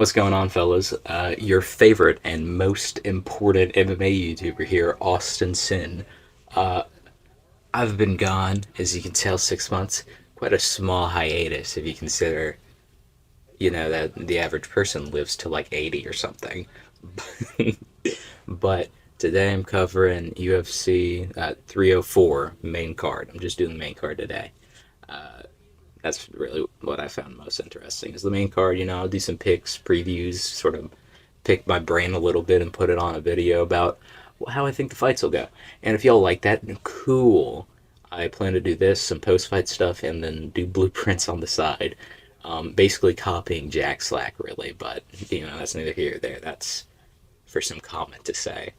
What's going on, fellas? Your favorite and most important MMA YouTuber here, Austin Sin. Uh, I've been gone, as you can tell, 6 months. Quite a small hiatus if you consider, that the average person lives to like 80 or something. But today I'm covering UFC 304 main card. I'm just doing the main card today. That's really what I found most interesting is the main card. I'll do some picks, previews, sort of pick my brain a little bit and put it on a video about how I think the fights will go. And if y'all like that, cool. I plan to do this, some post-fight stuff, and then do blueprints on the side. Basically copying Jack Slack, really, but, that's neither here nor there. That's for some comment to say.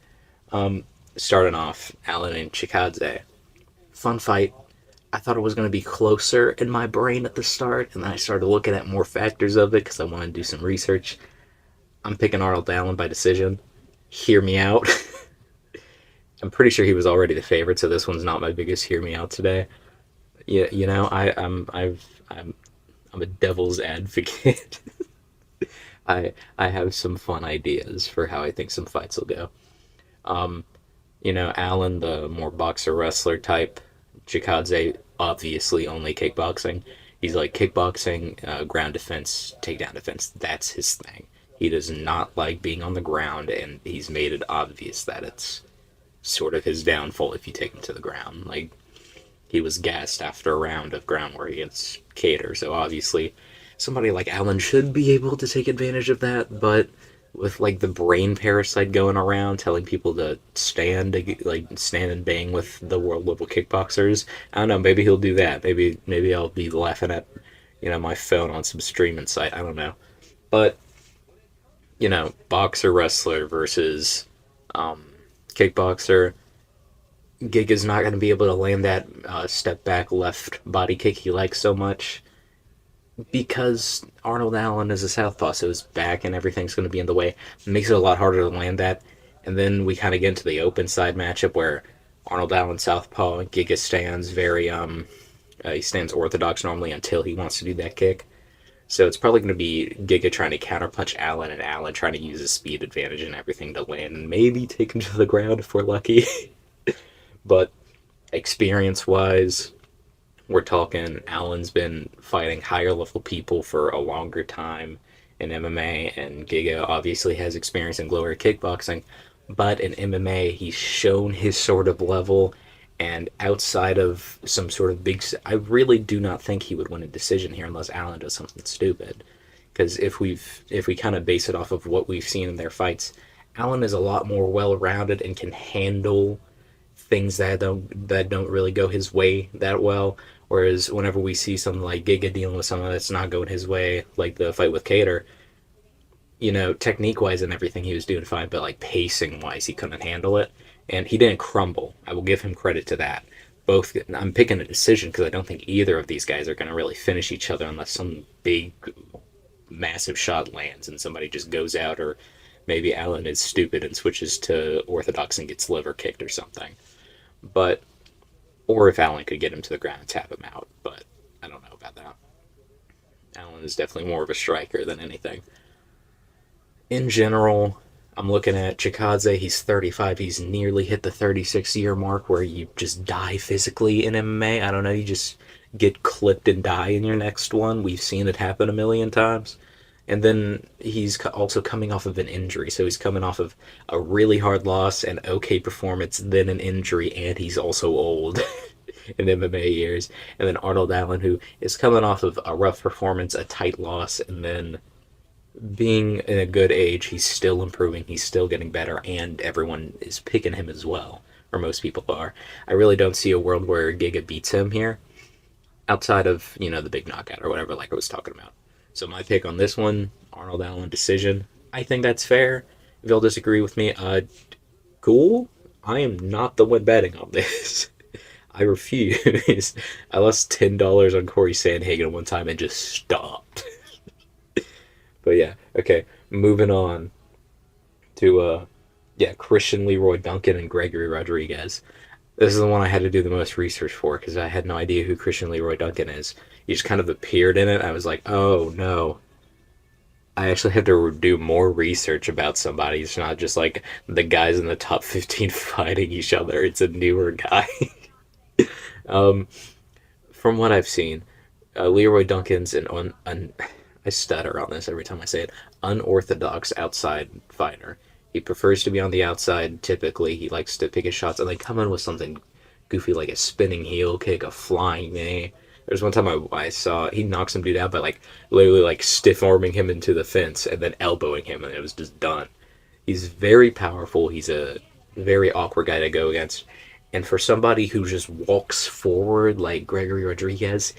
Starting off, Alan and Chikadze. Fun fight. I thought it was going to be closer in my brain at the start, and then I started looking at more factors of it because I wanted to do some research. I'm picking Arnold Allen by decision. Hear me out. I'm pretty sure he was already the favorite, so this one's not my biggest hear me out today. Yeah, I'm a devil's advocate. I have some fun ideas for how I think some fights will go. Allen, the more boxer wrestler type. Chikadze, obviously only kickboxing. He's like kickboxing, ground defense, takedown defense. That's his thing. He does not like being on the ground, and he's made it obvious that it's sort of his downfall if you take him to the ground. Like, he was gassed after a round of ground war against Cater, so obviously somebody like Allen should be able to take advantage of that, but with like the brain parasite going around telling people to stand and bang with the world level kickboxers. I don't know, maybe he'll do that. Maybe I'll be laughing at my phone on some streaming site. I don't know. But boxer wrestler versus kickboxer. Giga's not going to be able to land that step back left body kick he likes so much because Arnold Allen is a southpaw, so his back and everything's going to be in the way. It makes it a lot harder to land that. And then we kind of get into the open side matchup where Arnold Allen southpaw, Giga stands he stands orthodox normally until he wants to do that kick. So it's probably going to be Giga trying to counterpunch Allen and Allen trying to use his speed advantage and everything to land and maybe take him to the ground if we're lucky. But experience-wise, we're talking Allen's been fighting higher level people for a longer time in MMA, and Giga obviously has experience in lower kickboxing. But in MMA, he's shown his sort of level, and outside of some sort of big, I really do not think he would win a decision here unless Allen does something stupid. Because if we kind of base it off of what we've seen in their fights, Allen is a lot more well-rounded and can handle things that don't really go his way that well. Whereas whenever we see something like Giga dealing with something that's not going his way, like the fight with Cater, technique wise and everything he was doing fine, but like pacing wise, he couldn't handle it. And he didn't crumble. I will give him credit to that. Both, I'm picking a decision because I don't think either of these guys are going to really finish each other unless some big, massive shot lands and somebody just goes out, or maybe Allen is stupid and switches to orthodox and gets liver kicked or something. But or if Allen could get him to the ground and tap him out, but I don't know about that. Allen is definitely more of a striker than anything. In general, I'm looking at Chikadze. He's 35. He's nearly hit the 36-year mark where you just die physically in MMA. I don't know, you just get clipped and die in your next one. We've seen it happen a million times. And then he's also coming off of an injury, so he's coming off of a really hard loss, an okay performance, then an injury, and he's also old in MMA years. And then Arnold Allen, who is coming off of a rough performance, a tight loss, and then being in a good age, he's still improving, he's still getting better, and everyone is picking him as well, or most people are. I really don't see a world where Giga beats him here, outside of, the big knockout or whatever, like I was talking about. So my pick on this one, Arnold Allen decision. I think that's fair. If you'll disagree with me, cool. I am not the one betting on this. I refuse. I lost $10 on Corey Sandhagen one time and just stopped. But yeah, okay. Moving on to Christian Leroy Duncan and Gregory Rodriguez. This is the one I had to do the most research for because I had no idea who Christian Leroy Duncan is. He just kind of appeared in it. I was like, oh no. I actually have to do more research about somebody. It's not just like the guys in the top 15 fighting each other. It's a newer guy. um, from what I've seen, Leroy Duncan's I stutter on this every time I say it, unorthodox outside fighter. He prefers to be on the outside. Typically, he likes to pick his shots and then come in with something goofy like a spinning heel kick, a flying knee. There's one time I saw he knocked some dude out by like literally like stiff arming him into the fence and then elbowing him, and it was just done. He's very powerful. He's a very awkward guy to go against. And for somebody who just walks forward like Gregory Rodriguez,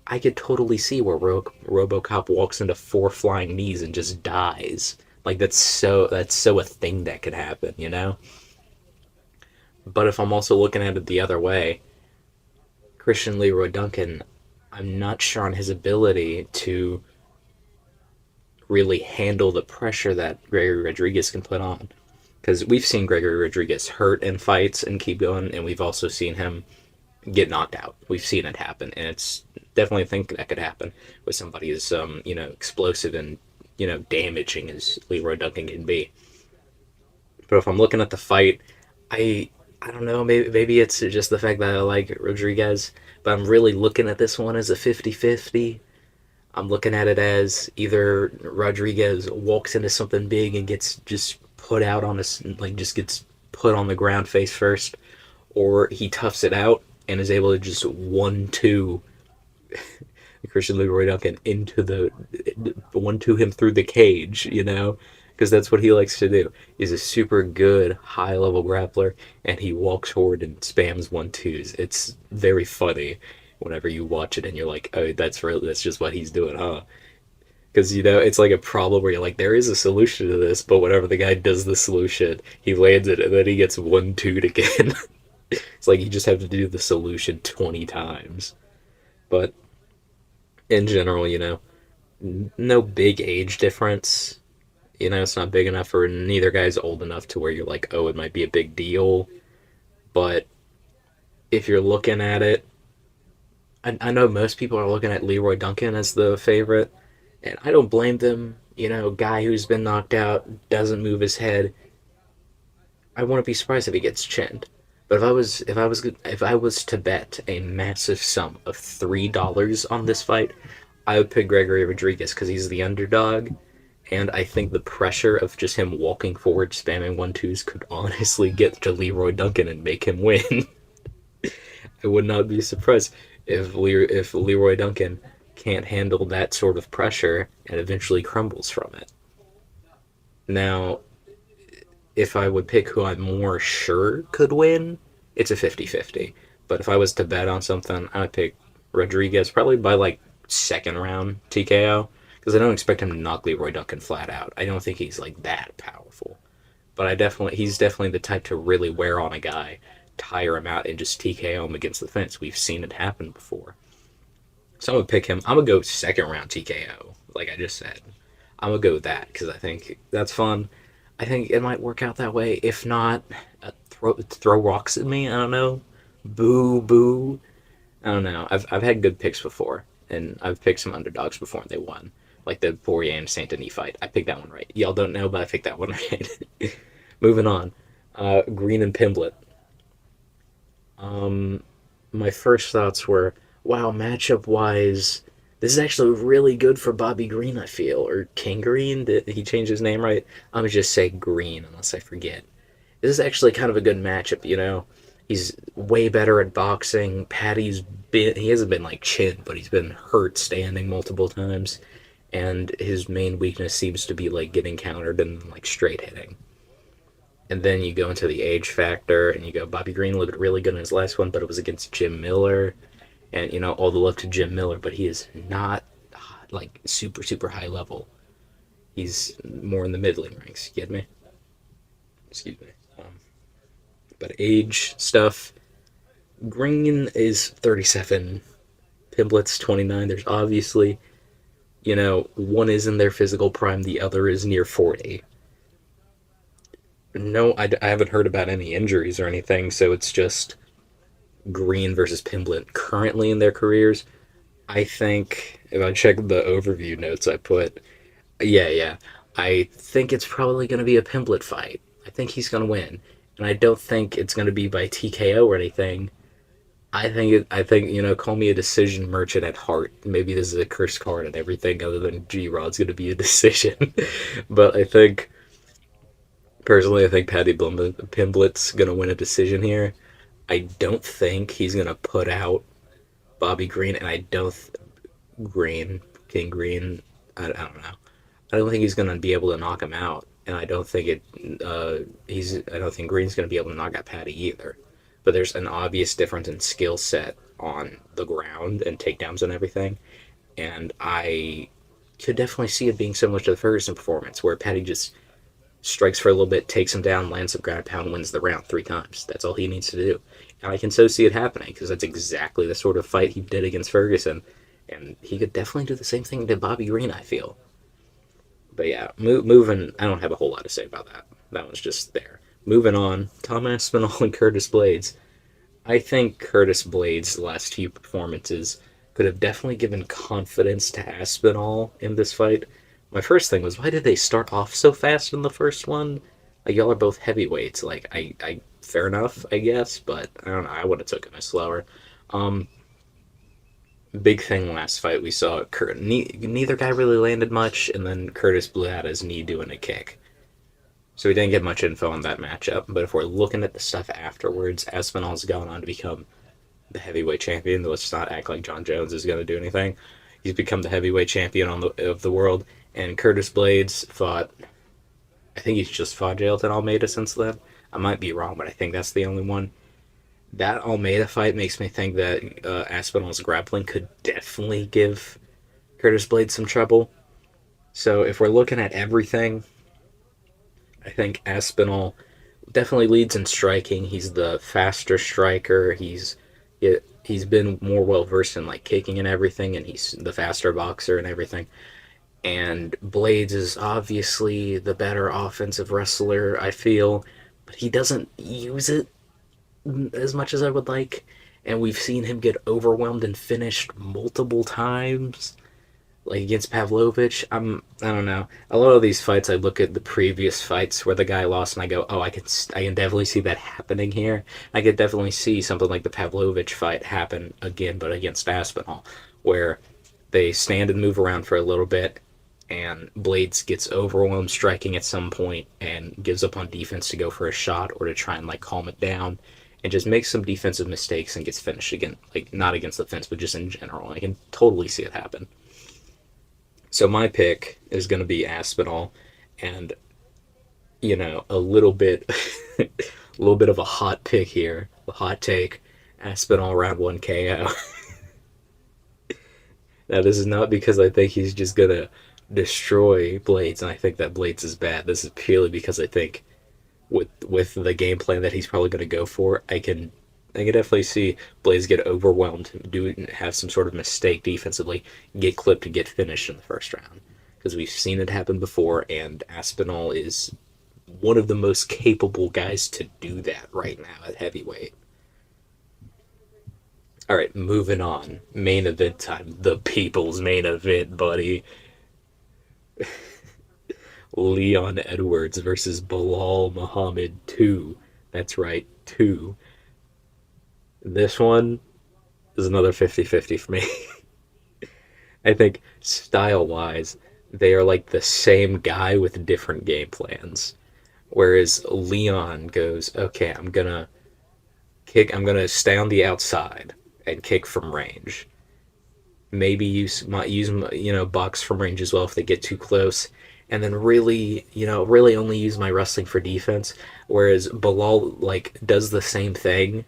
I could totally see where RoboCop walks into four flying knees and just dies. Like that's so a thing that could happen, you know? But if I'm also looking at it the other way, Christian Leroy Duncan, I'm not sure on his ability to really handle the pressure that Gregory Rodriguez can put on. Because we've seen Gregory Rodriguez hurt in fights and keep going, and we've also seen him get knocked out. We've seen it happen, and it's definitely a thing that could happen with somebody as explosive and damaging as Leroy Duncan can be. But if I'm looking at the fight, I I don't know. Maybe it's just the fact that I like Rodriguez, but I'm really looking at this one as a 50-50. I'm looking at it as either Rodriguez walks into something big and gets just put out on his like just gets put on the ground face first, or he toughs it out and is able to just 1-2 Christian Leroy Duncan into the 1-2 him through the cage, because that's what he likes to do. He's a super good high level grappler, and he walks forward and spams 1-2s. It's very funny whenever you watch it and you're like, oh, that's just what he's doing, huh? Because it's like a problem where you're like, there is a solution to this, but whenever the guy does the solution, he lands it and then he gets 1-2'd again. It's like you just have to do the solution 20 times. But in general, no big age difference. It's not big enough, or neither guy's old enough to where you're like, oh, it might be a big deal. But if you're looking at it, I know most people are looking at Leroy Duncan as the favorite, and I don't blame them. Guy who's been knocked out, doesn't move his head. I wouldn't be surprised if he gets chinned. But if I was to bet a massive sum of $3 on this fight, I would pick Gregory Rodriguez because he's the underdog, and I think the pressure of just him walking forward, spamming 1-2s could honestly get to Leroy Duncan and make him win. I would not be surprised if Leroy Duncan can't handle that sort of pressure and eventually crumbles from it. Now, if I would pick who I'm more sure could win, it's a 50-50. But if I was to bet on something, I would pick Rodriguez probably by like second round TKO, because I don't expect him to knock Leroy Duncan flat out. I don't think he's like that powerful. But he's definitely the type to really wear on a guy, tire him out, and just TKO him against the fence. We've seen it happen before. So I'm gonna pick him. I'm gonna go second round TKO, like I just said. I'm gonna go with that because I think that's fun. I think it might work out that way. If not, throw rocks at me. I don't know. Boo boo. I don't know. I've had good picks before, and I've picked some underdogs before and they won. Like the Poirier and Saint Denis fight. I picked that one right. Y'all don't know, but I picked that one right. Moving on. Green and Pimblett. My first thoughts were, wow, matchup wise, this is actually really good for Bobby Green, I feel. Or King Green. Did he change his name right? I'm going to just say Green, unless I forget. This is actually kind of a good matchup. He's way better at boxing. He hasn't been like chinned, but he's been hurt standing multiple times. And his main weakness seems to be like getting countered and like straight hitting. And then you go into the age factor, and you go, Bobby Green looked really good in his last one, but it was against Jim Miller. And, all the love to Jim Miller, but he is not, like, super, super high level. He's more in the middling ranks, you get me? Excuse me. But age stuff, Green is 37, Pimblett's 29. There's obviously, one is in their physical prime, the other is near 40. No, I haven't heard about any injuries or anything, so it's just Green versus Pimblett currently in their careers. I think if I check the overview notes I put, Yeah, yeah. I think it's probably going to be a Pimblet fight. I think he's going to win, and I don't think it's going to be by TKO or anything. I think call me a decision merchant at heart. Maybe this is a cursed card, and everything other than G Rod's going to be a decision. But I think personally, I think Pimblet's going to win a decision here. I don't think he's going to put out Bobby Green, and I don't Green King Green. I don't know. I don't think he's going to be able to knock him out, and I don't think it. I don't think Green's going to be able to knock out Patty either. But there's an obvious difference in skill set on the ground and takedowns and everything, and I could definitely see it being similar to the Ferguson performance, where Patty just strikes for a little bit, takes him down, lands a ground pound, wins the round 3 times. That's all he needs to do, and I can so see it happening because that's exactly the sort of fight he did against Ferguson, and he could definitely do the same thing to Bobby Green. I feel. But yeah, moving. I don't have a whole lot to say about that. That was just there. Moving on, Tom Aspinall and Curtis Blades. I think Curtis Blades' last few performances could have definitely given confidence to Aspinall in this fight. My first thing was, why did they start off so fast in the first one? Like, y'all are both heavyweights. Like, fair enough, I guess, but I don't know. I would have took it slower. Um, Big thing last fight we saw. Neither guy really landed much, and then Curtis blew out his knee doing a kick. So we didn't get much info on that matchup. But if we're looking at the stuff afterwards, Aspinall's gone on to become the heavyweight champion. Let's not act like John Jones is going to do anything. He's become the heavyweight champion of the world. And Curtis Blades fought. I think he's just fought Jailton Almeida since then. I might be wrong, but I think that's the only one. That Almeida fight makes me think that Aspinall's grappling could definitely give Curtis Blades some trouble. So if we're looking at everything, I think Aspinall definitely leads in striking. He's the faster striker. He's been more well versed in like kicking and everything, and he's the faster boxer and everything. And Blades is obviously the better offensive wrestler, I feel, but he doesn't use it as much as I would like. And we've seen him get overwhelmed and finished multiple times, like against Pavlovich. I don't know. A lot of these fights, I look at the previous fights where the guy lost, and I go, oh, I can definitely see that happening here. I could definitely see something like the Pavlovich fight happen again, but against Aspinall, where they stand and move around for a little bit, and Blades gets overwhelmed striking at some point and gives up on defense to go for a shot or to try and like calm it down and just makes some defensive mistakes and gets finished again, like not against the fence but just in general. I can totally see it happen. So my pick is going to be Aspinall, and a little bit a little bit of a hot pick here, a hot take. Aspinall round 1 KO. Now, this is not because I think he's just gonna destroy Blades, and I think that Blades is bad. This is purely because I think with the game plan that he's probably gonna go for, I can definitely see Blades get overwhelmed, have some sort of mistake defensively, get clipped, and get finished in the first round. Because we've seen it happen before, and Aspinall is one of the most capable guys to do that right now at heavyweight. All right, moving on. Main event time. The people's main event, buddy. Leon Edwards versus Bilal Muhammad 2. That's right, 2. This one is another 50-50 for me. I think style wise, they are like the same guy with different game plans. Whereas Leon goes, okay, I'm gonna stay on the outside and kick from range. Maybe use box from range as well if they get too close, and then really only use my wrestling for defense. Whereas Bilal like does the same thing,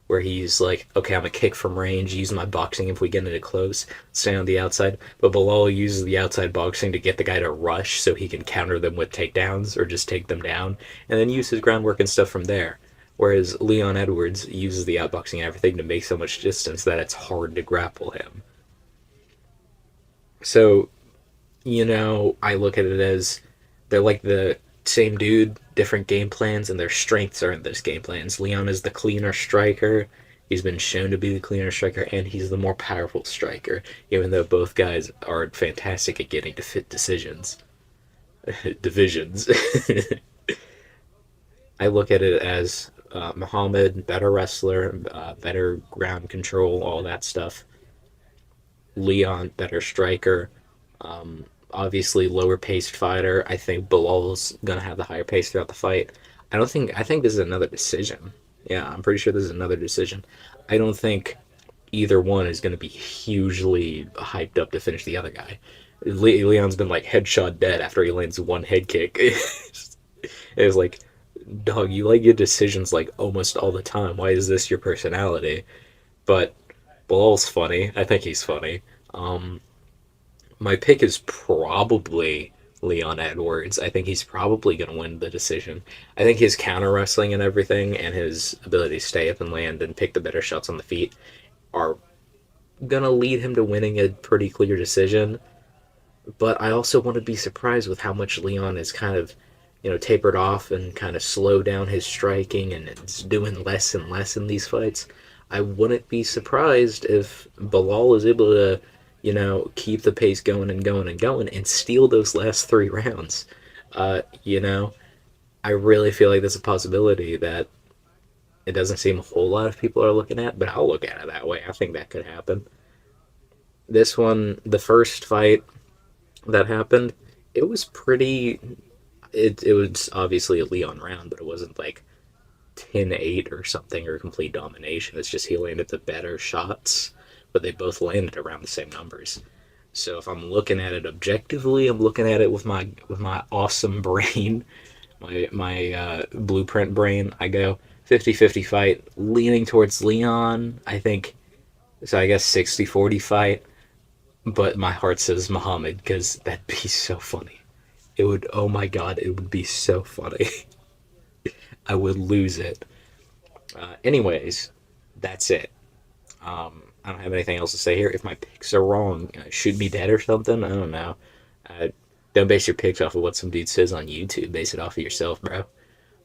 where he's like, okay, I'm gonna kick from range, use my boxing if we get into close, stay on the outside. But Bilal uses the outside boxing to get the guy to rush so he can counter them with takedowns or just take them down, and then use his groundwork and stuff from there. Whereas Leon Edwards uses the outboxing and everything to make so much distance that it's hard to grapple him. So, I look at it as they're like the same dude, different game plans, and their strengths are in those game plans. Leon is the cleaner striker. He's been shown to be the cleaner striker, and he's the more powerful striker, even though both guys are fantastic at getting to fit decisions. divisions. I look at it as Muhammad, better wrestler, better ground control, all that stuff. Leon, better striker. Obviously, lower paced fighter. I think Bilal's gonna have the higher pace throughout the fight. I don't think. I think this is another decision. Yeah, I'm pretty sure this is another decision. I don't think either one is going to be hugely hyped up to finish the other guy. Leon's been like headshot dead after he lands one head kick. It was like, dog, you like your decisions like almost all the time. Why is this your personality? But Bilal's funny. I think he's funny. Um, my pick is probably Leon Edwards. I think he's probably going to win the decision. I think his counter wrestling and everything, and his ability to stay up and land and pick the better shots on the feet, are going to lead him to winning a pretty clear decision. But I also want to be surprised with how much Leon is kind of, tapered off and kind of slow down his striking and it's doing less and less in these fights. I wouldn't be surprised if Bilal is able to, keep the pace going and going and going and steal those last 3 rounds. Uh, you know, I really feel like there's a possibility that it doesn't seem a whole lot of people are looking at, but I'll look at it that way. I think that could happen. This one, the first fight that happened, it was pretty. It was obviously a Leon round, but it wasn't like 10-8 or something or complete domination. It's just he landed the better shots, but they both landed around the same numbers. So if I'm looking at it objectively, I'm looking at it with my awesome brain, my blueprint brain. I go 50-50 fight, leaning towards Leon. I think so. I guess 60-40 fight, but my heart says Muhammad because that'd be so funny. It would. Oh my god, it would be so funny. I would lose it. Anyways, that's it. I don't have anything else to say here. If my picks are wrong, shoot me dead or something. I don't know. Uh, don't base your picks off of what some dude says on YouTube. Base it off of yourself, bro.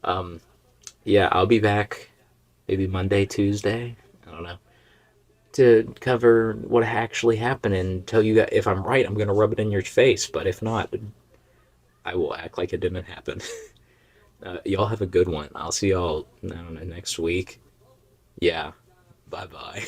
Um, yeah, I'll be back maybe Monday, Tuesday. I don't know, to cover what actually happened and tell you that if I'm right, I'm gonna rub it in your face. But if not, I will act like it didn't happen. Y'all have a good one. I'll see y'all next week. Yeah. Bye bye.